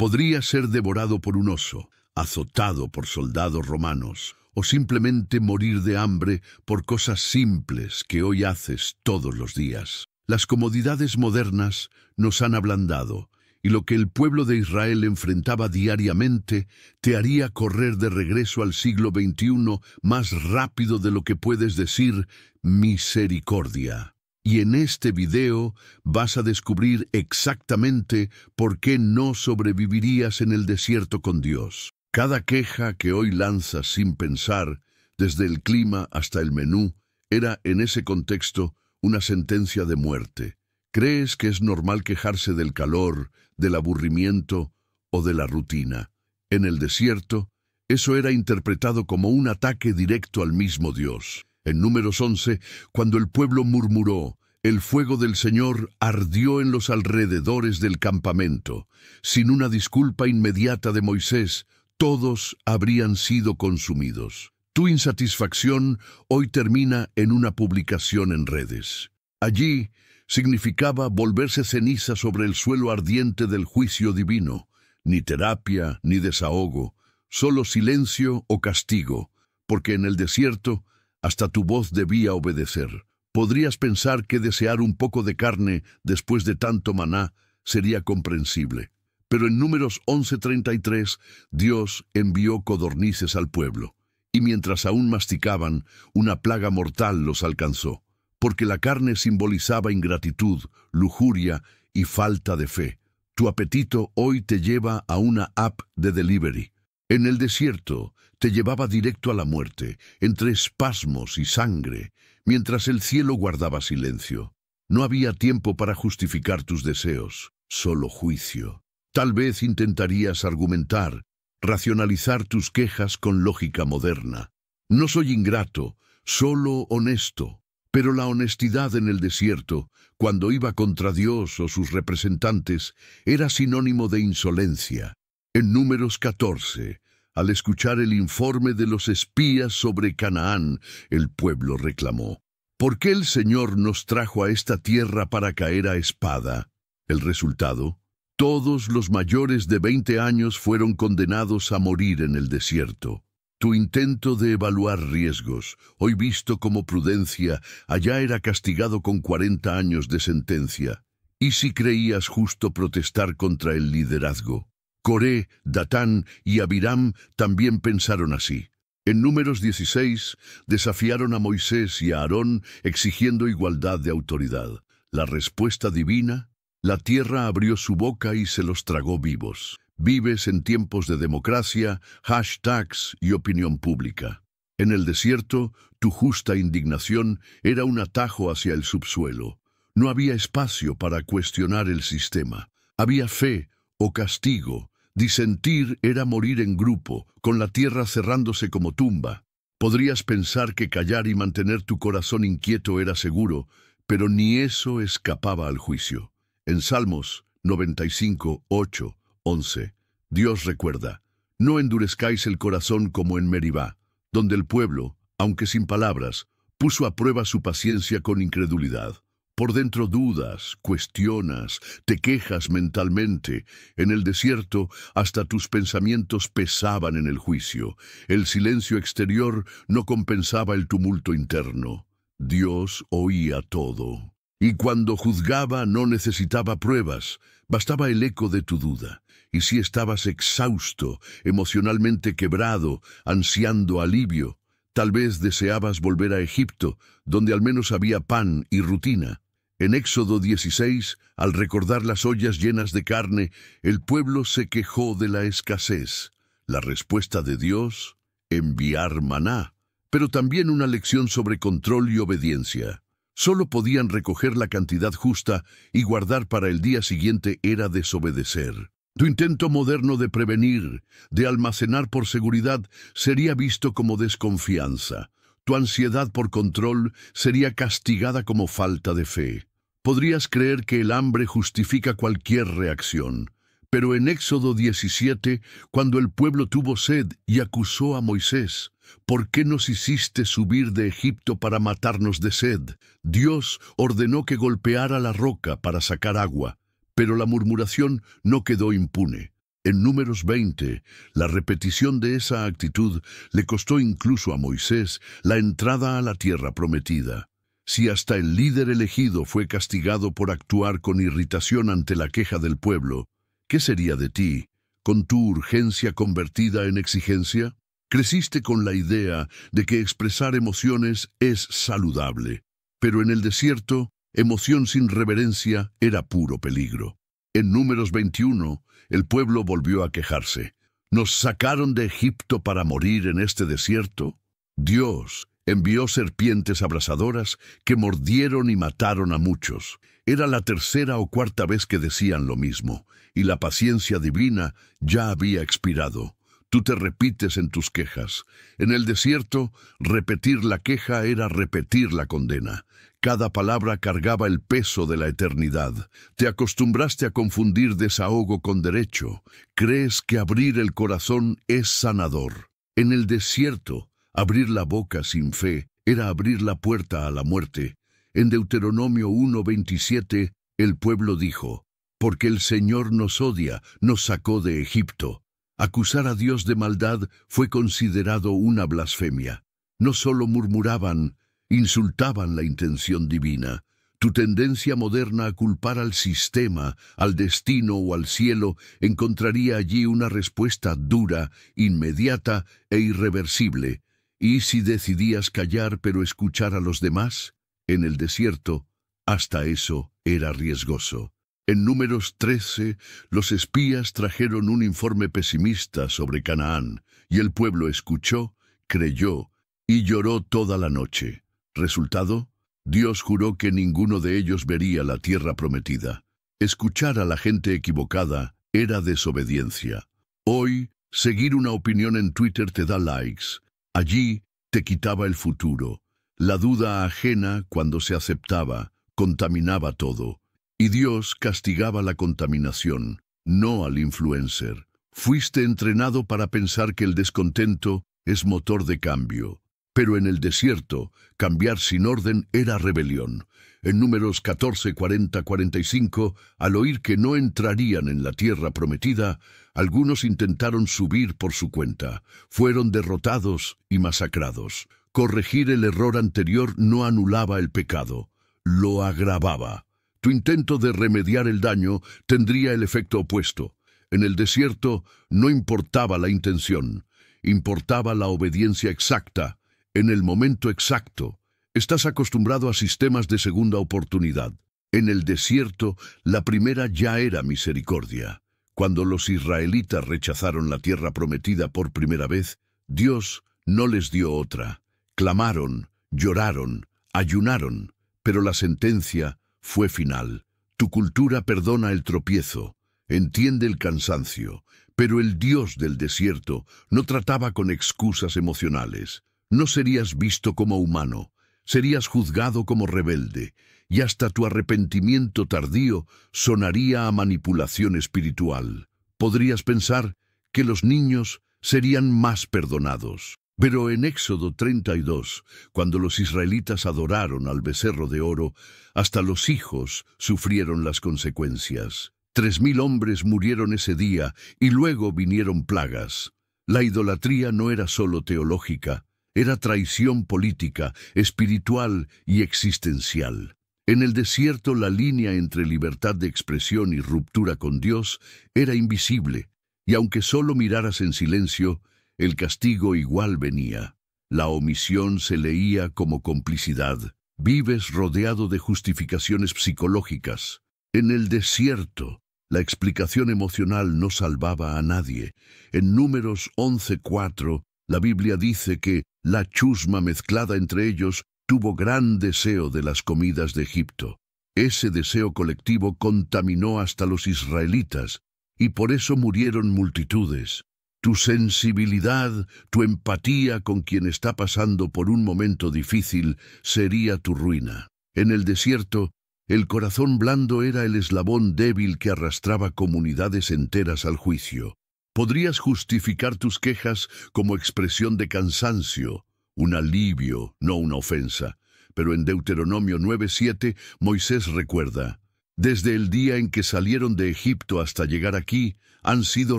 Podría ser devorado por un oso, azotado por soldados romanos, o simplemente morir de hambre por cosas simples que hoy haces todos los días. Las comodidades modernas nos han ablandado, y lo que el pueblo de Israel enfrentaba diariamente te haría correr de regreso al siglo XXI más rápido de lo que puedes decir misericordia. Y en este video vas a descubrir exactamente por qué no sobrevivirías en el desierto con Dios. Cada queja que hoy lanzas sin pensar, desde el clima hasta el menú, era en ese contexto una sentencia de muerte. ¿Crees que es normal quejarse del calor, del aburrimiento o de la rutina? En el desierto, eso era interpretado como un ataque directo al mismo Dios. En Números 11, cuando el pueblo murmuró, el fuego del Señor ardió en los alrededores del campamento. Sin una disculpa inmediata de Moisés, todos habrían sido consumidos. Tu insatisfacción hoy termina en una publicación en redes. Allí significaba volverse ceniza sobre el suelo ardiente del juicio divino. Ni terapia, ni desahogo, solo silencio o castigo, porque en el desierto hasta tu voz debía obedecer. Podrías pensar que desear un poco de carne después de tanto maná sería comprensible. Pero en Números 11:33, Dios envió codornices al pueblo, y mientras aún masticaban, una plaga mortal los alcanzó, porque la carne simbolizaba ingratitud, lujuria y falta de fe. Tu apetito hoy te lleva a una app de delivery. En el desierto te llevaba directo a la muerte, entre espasmos y sangre, mientras el cielo guardaba silencio. No había tiempo para justificar tus deseos, solo juicio. Tal vez intentarías argumentar, racionalizar tus quejas con lógica moderna. No soy ingrato, solo honesto. Pero la honestidad en el desierto, cuando iba contra Dios o sus representantes, era sinónimo de insolencia. En Números 14, al escuchar el informe de los espías sobre Canaán, el pueblo reclamó: ¿por qué el Señor nos trajo a esta tierra para caer a espada? El resultado: todos los mayores de 20 años fueron condenados a morir en el desierto. Tu intento de evaluar riesgos, hoy visto como prudencia, allá era castigado con 40 años de sentencia. ¿Y si creías justo protestar contra el liderazgo? Coré, Datán y Abiram también pensaron así. En Números 16, desafiaron a Moisés y a Aarón exigiendo igualdad de autoridad. La respuesta divina: la tierra abrió su boca y se los tragó vivos. Vives en tiempos de democracia, hashtags y opinión pública. En el desierto, tu justa indignación era un atajo hacia el subsuelo. No había espacio para cuestionar el sistema. Había fe o castigo. Disentir era morir en grupo, con la tierra cerrándose como tumba. Podrías pensar que callar y mantener tu corazón inquieto era seguro, pero ni eso escapaba al juicio. En Salmos 95, 8, 11, Dios recuerda: no endurezcáis el corazón como en Meribá, donde el pueblo, aunque sin palabras, puso a prueba su paciencia con incredulidad. Por dentro dudas, cuestionas, te quejas mentalmente. En el desierto, hasta tus pensamientos pesaban en el juicio. El silencio exterior no compensaba el tumulto interno. Dios oía todo. Y cuando juzgaba no necesitaba pruebas, bastaba el eco de tu duda. Y si estabas exhausto, emocionalmente quebrado, ansiando alivio, tal vez deseabas volver a Egipto, donde al menos había pan y rutina. En Éxodo 16, al recordar las ollas llenas de carne, el pueblo se quejó de la escasez. La respuesta de Dios: enviar maná, pero también una lección sobre control y obediencia. Solo podían recoger la cantidad justa y guardar para el día siguiente era desobedecer. Tu intento moderno de prevenir, de almacenar por seguridad, sería visto como desconfianza. Tu ansiedad por control sería castigada como falta de fe. Podrías creer que el hambre justifica cualquier reacción, pero en Éxodo 17, cuando el pueblo tuvo sed y acusó a Moisés: ¿por qué nos hiciste subir de Egipto para matarnos de sed? Dios ordenó que golpeara la roca para sacar agua, pero la murmuración no quedó impune. En Números 20, la repetición de esa actitud le costó incluso a Moisés la entrada a la tierra prometida. Si hasta el líder elegido fue castigado por actuar con irritación ante la queja del pueblo, ¿qué sería de ti, con tu urgencia convertida en exigencia? Creciste con la idea de que expresar emociones es saludable, pero en el desierto, emoción sin reverencia era puro peligro. En Números 21, el pueblo volvió a quejarse. ¿Nos sacaron de Egipto para morir en este desierto? Dios envió serpientes abrasadoras que mordieron y mataron a muchos. Era la tercera o cuarta vez que decían lo mismo, y la paciencia divina ya había expirado. Tú te repites en tus quejas. En el desierto, repetir la queja era repetir la condena. Cada palabra cargaba el peso de la eternidad. Te acostumbraste a confundir desahogo con derecho. Crees que abrir el corazón es sanador. En el desierto, abrir la boca sin fe era abrir la puerta a la muerte. En Deuteronomio 1:27, el pueblo dijo: «Porque el Señor nos odia, nos sacó de Egipto». Acusar a Dios de maldad fue considerado una blasfemia. No solo murmuraban, insultaban la intención divina. Tu tendencia moderna a culpar al sistema, al destino o al cielo encontraría allí una respuesta dura, inmediata e irreversible. ¿Y si decidías callar pero escuchar a los demás? En el desierto, hasta eso era riesgoso. En Números 13, los espías trajeron un informe pesimista sobre Canaán, y el pueblo escuchó, creyó y lloró toda la noche. ¿Resultado? Dios juró que ninguno de ellos vería la tierra prometida. Escuchar a la gente equivocada era desobediencia. Hoy, seguir una opinión en Twitter te da likes. Allí te quitaba el futuro. La duda ajena, cuando se aceptaba, contaminaba todo. Y Dios castigaba la contaminación, no al influencer. Fuiste entrenado para pensar que el descontento es motor de cambio. Pero en el desierto, cambiar sin orden era rebelión. En Números 14, 40, 45, al oír que no entrarían en la tierra prometida, algunos intentaron subir por su cuenta. Fueron derrotados y masacrados. Corregir el error anterior no anulaba el pecado, lo agravaba. Tu intento de remediar el daño tendría el efecto opuesto. En el desierto no importaba la intención, importaba la obediencia exacta, en el momento exacto. Estás acostumbrado a sistemas de segunda oportunidad. En el desierto, la primera ya era misericordia. Cuando los israelitas rechazaron la tierra prometida por primera vez, Dios no les dio otra. Clamaron, lloraron, ayunaron, pero la sentencia fue final. Tu cultura perdona el tropiezo, entiende el cansancio, pero el Dios del desierto no trataba con excusas emocionales. No serías visto como humano, serías juzgado como rebelde, y hasta tu arrepentimiento tardío sonaría a manipulación espiritual. Podrías pensar que los niños serían más perdonados. Pero en Éxodo 32, cuando los israelitas adoraron al becerro de oro, hasta los hijos sufrieron las consecuencias. 3000 hombres murieron ese día y luego vinieron plagas. La idolatría no era solo teológica, era traición política, espiritual y existencial. En el desierto la línea entre libertad de expresión y ruptura con Dios era invisible, y aunque solo miraras en silencio, el castigo igual venía. La omisión se leía como complicidad. Vives rodeado de justificaciones psicológicas. En el desierto, la explicación emocional no salvaba a nadie. En Números 11:4, la Biblia dice que la chusma mezclada entre ellos tuvo gran deseo de las comidas de Egipto. Ese deseo colectivo contaminó hasta los israelitas, y por eso murieron multitudes. Tu sensibilidad, tu empatía con quien está pasando por un momento difícil sería tu ruina. En el desierto, el corazón blando era el eslabón débil que arrastraba comunidades enteras al juicio. Podrías justificar tus quejas como expresión de cansancio, un alivio, no una ofensa. Pero en Deuteronomio 9:7, Moisés recuerda: Desde el día en que salieron de Egipto hasta llegar aquí, han sido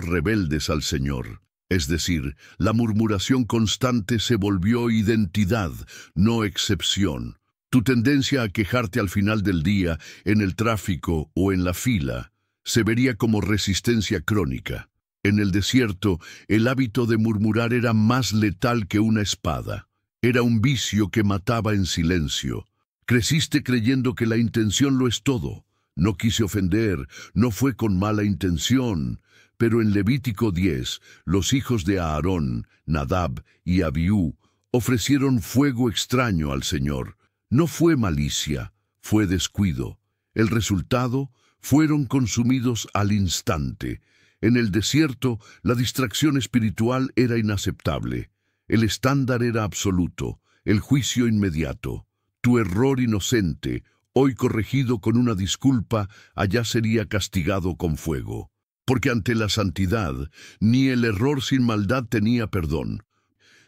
rebeldes al Señor. Es decir, la murmuración constante se volvió identidad, no excepción. Tu tendencia a quejarte al final del día, en el tráfico o en la fila, se vería como resistencia crónica. En el desierto, el hábito de murmurar era más letal que una espada. Era un vicio que mataba en silencio. Creciste creyendo que la intención lo es todo. No quise ofender, no fue con mala intención. Pero en Levítico 10, los hijos de Aarón, Nadab y Abiú, ofrecieron fuego extraño al Señor. No fue malicia, fue descuido. El resultado, fueron consumidos al instante. En el desierto, la distracción espiritual era inaceptable. El estándar era absoluto, el juicio inmediato. Tu error inocente, hoy corregido con una disculpa, allá sería castigado con fuego. Porque ante la santidad, ni el error sin maldad tenía perdón.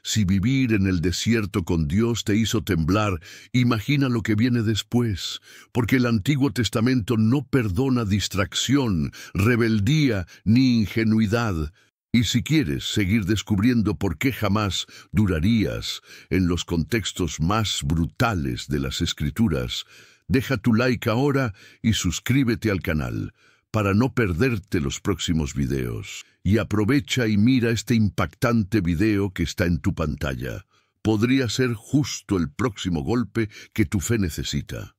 Si vivir en el desierto con Dios te hizo temblar, imagina lo que viene después, porque el Antiguo Testamento no perdona distracción, rebeldía ni ingenuidad. Y si quieres seguir descubriendo por qué jamás durarías en los contextos más brutales de las Escrituras, deja tu like ahora y suscríbete al canal para no perderte los próximos videos. Y aprovecha y mira este impactante video que está en tu pantalla. Podría ser justo el próximo golpe que tu fe necesita.